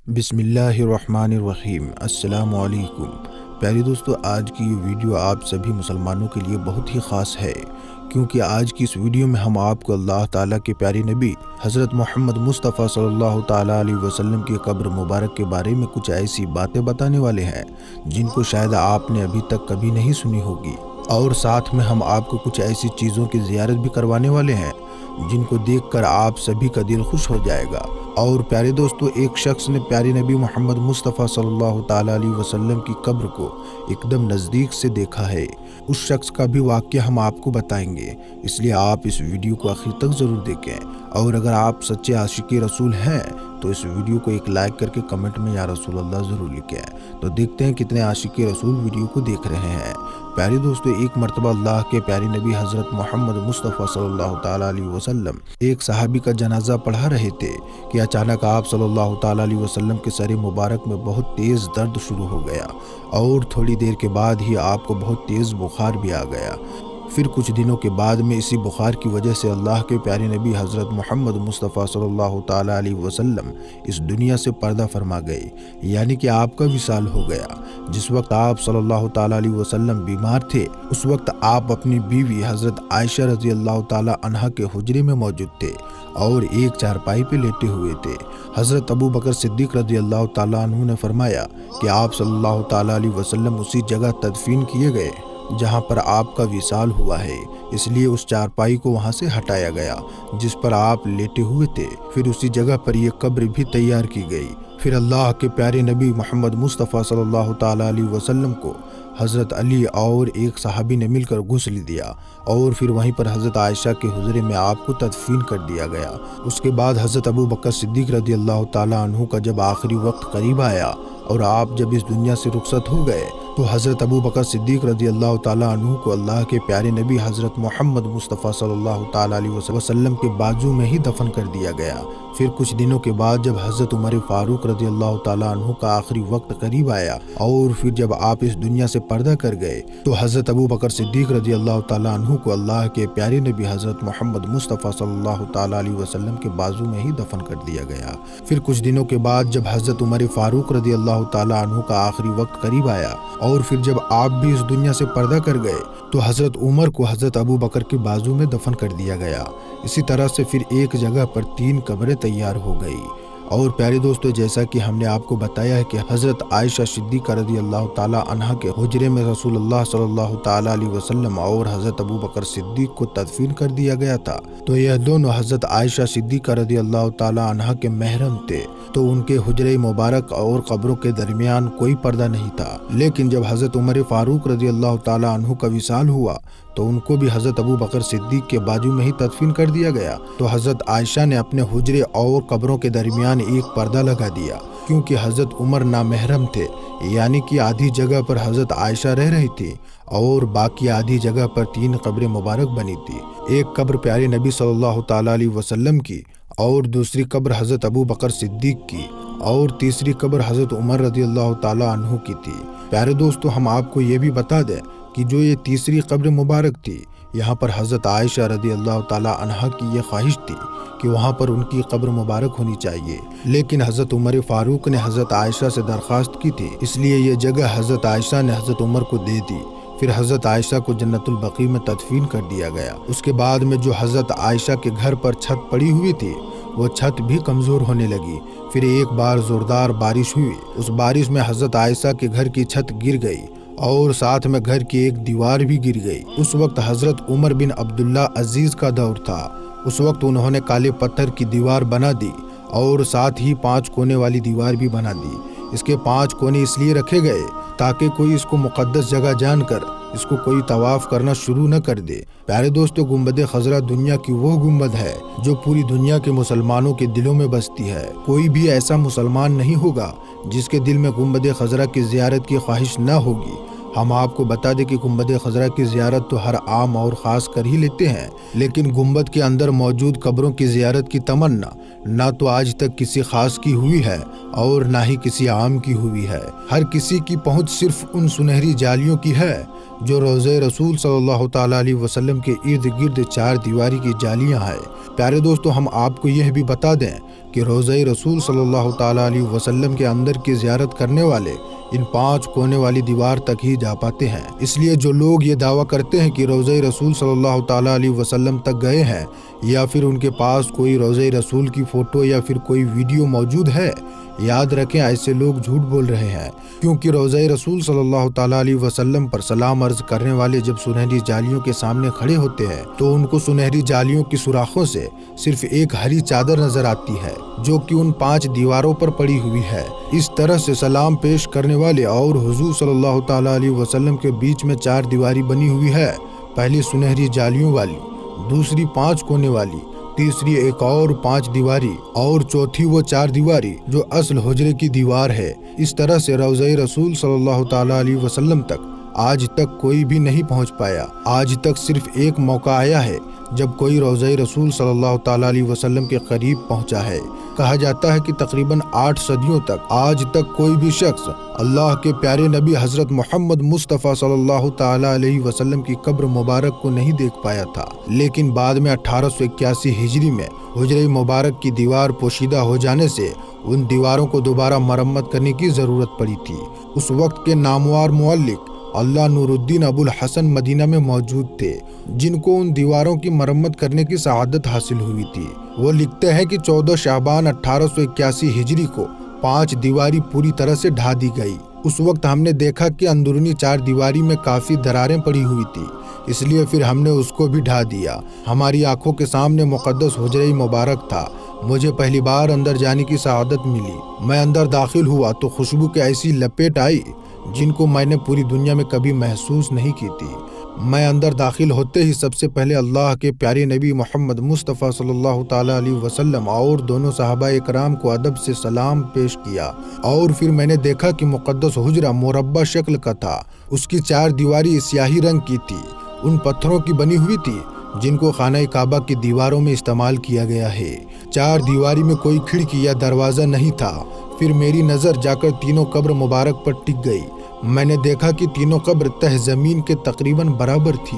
بسم اللہ الرحمن الرحیم۔ السلام علیکم پیارے دوستو، آج کی یہ ویڈیو آپ سبھی مسلمانوں کے لیے بہت ہی خاص ہے، کیونکہ آج کی اس ویڈیو میں ہم آپ کو اللہ تعالیٰ کے پیارے نبی حضرت محمد مصطفیٰ صلی اللہ تعالیٰ علیہ وسلم کی قبر مبارک کے بارے میں کچھ ایسی باتیں بتانے والے ہیں جن کو شاید آپ نے ابھی تک کبھی نہیں سنی ہوگی، اور ساتھ میں ہم آپ کو کچھ ایسی چیزوں کی زیارت بھی کروانے والے ہیں جن کو دیکھ کر آپ سبھی کا دل خوش ہو جائے گا۔ اور پیارے دوستو، ایک شخص نے پیارے نبی محمد مصطفیٰ صلی اللہ تعالیٰ علیہ وسلم کی قبر کو ایک دم نزدیک سے دیکھا ہے۔ اس شخص کا بھی واقعہ ہم آپ کو بتائیں گے، اس لیے آپ اس ویڈیو کو آخر تک ضرور دیکھیں، اور اگر آپ سچے عاشق رسول ہیں تو اس ویڈیو کو ایک لائک کر کے کمنٹ میں یا رسول اللہ ضرور لکھیں۔ تو دیکھتے ہیں کتنے عاشق رسول ویڈیو کو دیکھ رہے ہیں۔ پیارے دوستو، ایک مرتبہ اللہ کے پیارے نبی حضرت محمد مصطفیٰ صلی اللہ تعالیٰ علیہ وسلم ایک صحابی کا جنازہ پڑھا رہے تھے کہ اچانک آپ صلی اللہ تعالیٰ علیہ وسلم کے سر مبارک میں بہت تیز درد شروع ہو گیا، اور تھوڑی دیر کے بعد ہی آپ کو بہت تیز بخار بھی آ گیا۔ پھر کچھ دنوں کے بعد میں اسی بخار کی وجہ سے اللہ کے پیارے نبی حضرت محمد مصطفیٰ صلی اللہ تعالیٰ علیہ وسلم اس دنیا سے پردہ فرما گئے، یعنی کہ آپ کا وصال ہو گیا۔ جس وقت آپ صلی اللہ تعالیٰ علیہ وسلم بیمار تھے، اس وقت آپ اپنی بیوی حضرت عائشہ رضی اللہ تعالیٰ عنہا کے حجرے میں موجود تھے اور ایک چارپائی پہ لیٹے ہوئے تھے۔ حضرت ابو بکر صدیق رضی اللہ تعالیٰ عنہ نے فرمایا کہ آپ صلی اللہ تعالیٰ علیہ وسلم اسی جگہ تدفین کیے گئے جہاں پر آپ کا وصال ہوا ہے، اس لیے اس چارپائی کو وہاں سے ہٹایا گیا جس پر آپ لیٹے ہوئے تھے۔ پھر اسی جگہ پر یہ قبر بھی تیار کی گئی۔ پھر اللہ کے پیارے نبی محمد مصطفیٰ صلی اللہ تعالیٰ علیہ وسلم کو حضرت علی اور ایک صحابی نے مل کر غسل دیا، اور پھر وہیں پر حضرت عائشہ کے حجرے میں آپ کو تدفین کر دیا گیا۔ اس کے بعد حضرت ابو بکر صدیق رضی اللہ تعالیٰ عنہ کا جب آخری وقت قریب آیا اور آپ جب اس دنیا سے رخصت ہو گئے تو حضرت ابو بکر صدیق رضی اللہ تعالیٰ عنہ کو اللہ کے پیارے نبی حضرت محمد مصطفیٰ صلی اللہ تعالیٰ علیہ وسلم کے بازو میں ہی دفن کر دیا گیا۔ پھر کچھ دنوں کے بعد جب حضرت عمر فاروق رضی اللہ تعالیٰ عنہ کا آخری وقت قریب آیا اور پھر جب آپ اس دنیا سے پردہ کر گئے تو حضرت ابو بکر صدیق رضی اللہ تعالیٰ عنہ کو اللہ کے پیارے نبی حضرت محمد مصطفیٰ صلی اللہ تعالیٰ علیہ وسلم کے بازو میں ہی دفن کر دیا گیا۔ پھر کچھ دنوں کے بعد جب حضرت عمر فاروق رضی اللہ تعالیٰ عنہ کا آخری وقت قریب آیا اور پھر جب آپ بھی اس دنیا سے پردہ کر گئے تو حضرت عمر کو حضرت ابو بکر کے بازو میں دفن کر دیا گیا۔ اسی طرح سے پھر ایک جگہ پر 3 قبریں تیار ہو گئی۔ اور پیارے دوستو، جیسا کہ ہم نے آپ کو بتایا ہے کہ حضرت عائشہ صدیقہ رضی اللہ تعالیٰ عنہا کے حجرے میں رسول اللہ صلی اللہ تعالیٰ علیہ وسلم اور حضرت ابو بکر صدیق کو تدفین کر دیا گیا تھا، تو یہ دونوں حضرت عائشہ صدیقہ رضی اللہ تعالیٰ عنہا کے محرم تھے، تو ان کے حجرے مبارک اور قبروں کے درمیان کوئی پردہ نہیں تھا۔ لیکن جب حضرت عمر فاروق رضی اللہ تعالیٰ عنہ کا وصال ہوا تو ان کو بھی حضرت ابو بکر صدیق کے بازو میں ہی تدفین کر دیا گیا، تو حضرت عائشہ نے اپنے حجرے اور قبروں کے درمیان ایک پردہ لگا دیا، کیونکہ حضرت عمر نامحرم تھے، یعنی کہ آدھی جگہ پر حضرت عائشہ رہ رہی تھی اور باقی آدھی جگہ پر 3 قبریں مبارک بنی تھی۔ ایک قبر پیارے نبی صلی اللہ تعالیٰ علیہ وسلم کی، اور دوسری قبر حضرت ابو بکر صدیق کی، اور تیسری قبر حضرت عمر رضی اللہ تعالیٰ عنہ کی تھی۔ پیارے دوستو، ہم آپ کو یہ بھی بتا دیں کہ جو یہ تیسری قبر مبارک تھی، یہاں پر حضرت عائشہ رضی اللہ تعالیٰ عنہا کی یہ خواہش تھی کہ وہاں پر ان کی قبر مبارک ہونی چاہیے، لیکن حضرت عمر فاروق نے حضرت عائشہ سے درخواست کی تھی، اس لیے یہ جگہ حضرت عائشہ نے حضرت عمر کو دے دی۔ پھر حضرت عائشہ کو جنت البقیع میں تدفین کر دیا گیا۔ اس کے بعد میں جو حضرت عائشہ کے گھر پر چھت پڑی ہوئی تھی، وہ چھت بھی کمزور ہونے لگی۔ پھر ایک بار زوردار بارش ہوئی، اس بارش میں حضرت عائشہ کے گھر کی چھت گر گئی اور ساتھ میں گھر کی ایک دیوار بھی گر گئی۔ اس وقت حضرت عمر بن عبداللہ عزیز کا دور تھا۔ اس وقت انہوں نے کالے پتھر کی دیوار بنا دی اور ساتھ ہی 5 کونے والی دیوار بھی بنا دی۔ اس کے 5 کونے اس لیے رکھے گئے تاکہ کوئی اس کو مقدس جگہ جان کر اس کو کوئی طواف کرنا شروع نہ کر دے۔ پیارے دوستو، گنبد خضرا دنیا کی وہ گنبد ہے جو پوری دنیا کے مسلمانوں کے دلوں میں بستی ہے۔ کوئی بھی ایسا مسلمان نہیں ہوگا جس کے دل میں گنبد خضرا کی زیارت کی خواہش نہ ہوگی۔ ہم آپ کو بتا دیں کہ گنبد خضرا کی زیارت تو ہر عام اور خاص کر ہی لیتے ہیں، لیکن گنبد کے اندر موجود قبروں کی زیارت کی تمنا نہ تو آج تک کسی خاص کی ہوئی ہے اور نہ ہی کسی عام کی ہوئی ہے۔ ہر کسی کی پہنچ صرف ان سنہری جالیوں کی ہے جو روضہ رسول صلی اللہ تعالیٰ علیہ وسلم کے ارد گرد 4 دیواری کی جالیاں ہیں۔ پیارے دوستو، ہم آپ کو یہ بھی بتا دیں کہ روضہ رسول صلی اللہ تعالیٰ علیہ وسلم کے اندر کی زیارت کرنے والے ان 5 کونے والی دیوار تک ہی جا پاتے ہیں۔ اس لیے جو لوگ یہ دعویٰ کرتے ہیں کہ روضہ رسول صلی اللہ تعالیٰ علیہ وسلم تک گئے ہیں یا پھر ان کے پاس کوئی روضہ رسول کی فوٹو یا پھر کوئی ویڈیو موجود ہے، یاد رکھیں ایسے لوگ جھوٹ بول رہے ہیں، کیونکہ روضہ رسول صلی اللہ تعالیٰ علیہ وسلم پر سلام عرض کرنے والے جب سنہری جالیوں کے سامنے کھڑے ہوتے ہیں تو ان کو سنہری جالیوں کی سوراخوں سے صرف ایک ہری چادر نظر آتی ہے جو کہ ان 5 دیواروں پر پڑی ہوئی ہے۔ اس طرح سے سلام پیش کرنے والے اور حضور صلی اللہ تعالیٰ علیہ وسلم کے بیچ میں 4 دیواری بنی ہوئی ہے، پہلی سنہری جالیوں والی، دوسری 5 کونے والی، تیسری ایک اور 5 دیواری اور چوتھی وہ 4 دیواری جو اصل حجرے کی دیوار ہے۔ اس طرح سے روضہ رسول صلی اللہ تعالیٰ علیہ وسلم تک آج تک کوئی بھی نہیں پہنچ پایا۔ آج تک صرف ایک موقع آیا ہے جب کوئی روضہ رسول صلی اللہ تعالیٰ علیہ وسلم کے قریب پہنچا ہے۔ کہا جاتا ہے کہ تقریباً 8 صدیوں تک آج تک کوئی بھی شخص اللہ کے پیارے نبی حضرت محمد مصطفیٰ صلی اللہ تعالیٰ علیہ وسلم کی قبر مبارک کو نہیں دیکھ پایا تھا، لیکن بعد میں 1881 ہجری میں حجرہ مبارک کی دیوار پوشیدہ ہو جانے سے ان دیواروں کو دوبارہ مرمت کرنے کی ضرورت پڑی تھی۔ اس وقت کے نامور مؤلف اللہ نور الدین ابو الحسن مدینہ میں موجود تھے، جن کو ان دیواروں کی مرمت کرنے کی سعادت حاصل ہوئی تھی۔ وہ لکھتے ہیں کہ 14 شعبان 1881 ہجری کو 5 دیواری پوری طرح سے ڈھا دی گئی۔ اس وقت ہم نے دیکھا کہ اندرونی 4 دیواری میں کافی دراریں پڑی ہوئی تھی، اس لیے پھر ہم نے اس کو بھی ڈھا دیا۔ ہماری آنکھوں کے سامنے مقدس حجرہ مبارک تھا۔ مجھے پہلی بار اندر جانے کی سعادت ملی۔ میں اندر داخل ہوا تو خوشبو کی ایسی لپیٹ آئی جن کو میں نے پوری دنیا میں کبھی محسوس نہیں کی تھی۔ میں اندر داخل ہوتے ہی سب سے پہلے اللہ کے پیارے نبی محمد مصطفیٰ صلی اللہ تعالیٰ علیہ وسلم اور دونوں صحابہ اکرام کو ادب سے سلام پیش کیا، اور پھر میں نے دیکھا کہ مقدس حجرہ مربع شکل کا تھا۔ اس کی 4 دیواری سیاہی رنگ کی تھی، ان پتھروں کی بنی ہوئی تھی جن کو خانہ کعبہ کی دیواروں میں استعمال کیا گیا ہے۔ 4 دیواری میں کوئی کھڑکی یا دروازہ نہیں تھا۔ پھر میری نظر جا کر تینوں قبر مبارک پر ٹک گئی۔ میں نے دیکھا کہ تینوں قبر تہ زمین کے تقریباً برابر تھی۔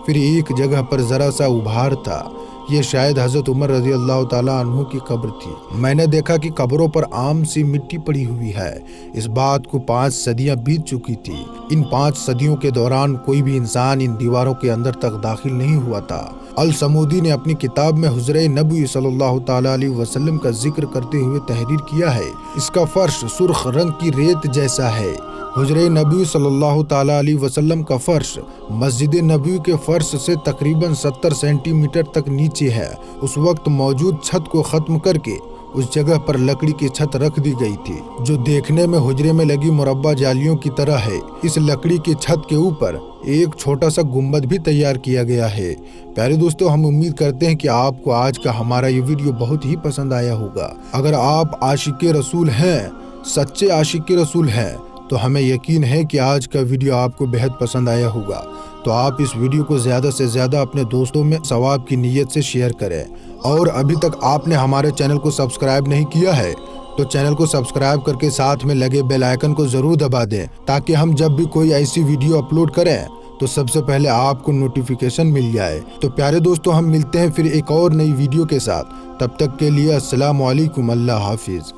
پھر ایک جگہ پر ذرا سا ابھار تھا، یہ شاید حضرت عمر رضی اللہ تعالیٰ عنہ کی قبر تھی۔ میں نے دیکھا کہ قبروں پر عام سی مٹی پڑی ہوئی ہے۔ اس بات کو 5 صدیاں بیت چکی تھی۔ ان 5 صدیوں کے دوران کوئی بھی انسان ان دیواروں کے اندر تک داخل نہیں ہوا تھا۔ الصمودی نے اپنی کتاب میں حجرہ نبوی صلی اللہ تعالیٰ علیہ وسلم کا ذکر کرتے ہوئے تحریر کیا ہے، اس کا فرش سرخ رنگ کی ریت جیسا ہے۔ حجرہ نبوی صلی اللہ تعالیٰ علیہ وسلم کا فرش مسجد نبوی کے فرش سے تقریباً 70 سینٹی میٹر تک نیچے ہے۔ اس وقت موجود چھت کو ختم کر کے اس جگہ پر لکڑی کی چھت رکھ دی گئی تھی جو دیکھنے میں حجرے میں لگی مربع جالیوں کی طرح ہے۔ اس لکڑی کی چھت کے اوپر ایک چھوٹا سا گنبد بھی تیار کیا گیا ہے۔ پیارے دوستو، ہم امید کرتے ہیں کہ آپ کو آج کا ہمارا یہ ویڈیو بہت ہی پسند آیا ہوگا۔ اگر آپ عاشق رسول ہیں، سچے عاشق رسول ہیں، تو ہمیں یقین ہے کہ آج کا ویڈیو آپ کو بہت پسند آیا ہوگا۔ تو آپ اس ویڈیو کو زیادہ سے زیادہ اپنے دوستوں میں ثواب کی نیت سے شیئر کریں، اور ابھی تک آپ نے ہمارے چینل کو سبسکرائب نہیں کیا ہے تو چینل کو سبسکرائب کر کے ساتھ میں لگے بیل آئیکن کو ضرور دبا دیں، تاکہ ہم جب بھی کوئی ایسی ویڈیو اپلوڈ کریں تو سب سے پہلے آپ کو نوٹیفیکیشن مل جائے۔ تو پیارے دوستو، ہم ملتے ہیں پھر ایک اور نئی ویڈیو کے ساتھ، تب تک کے لیے السلام علیکم، اللہ حافظ۔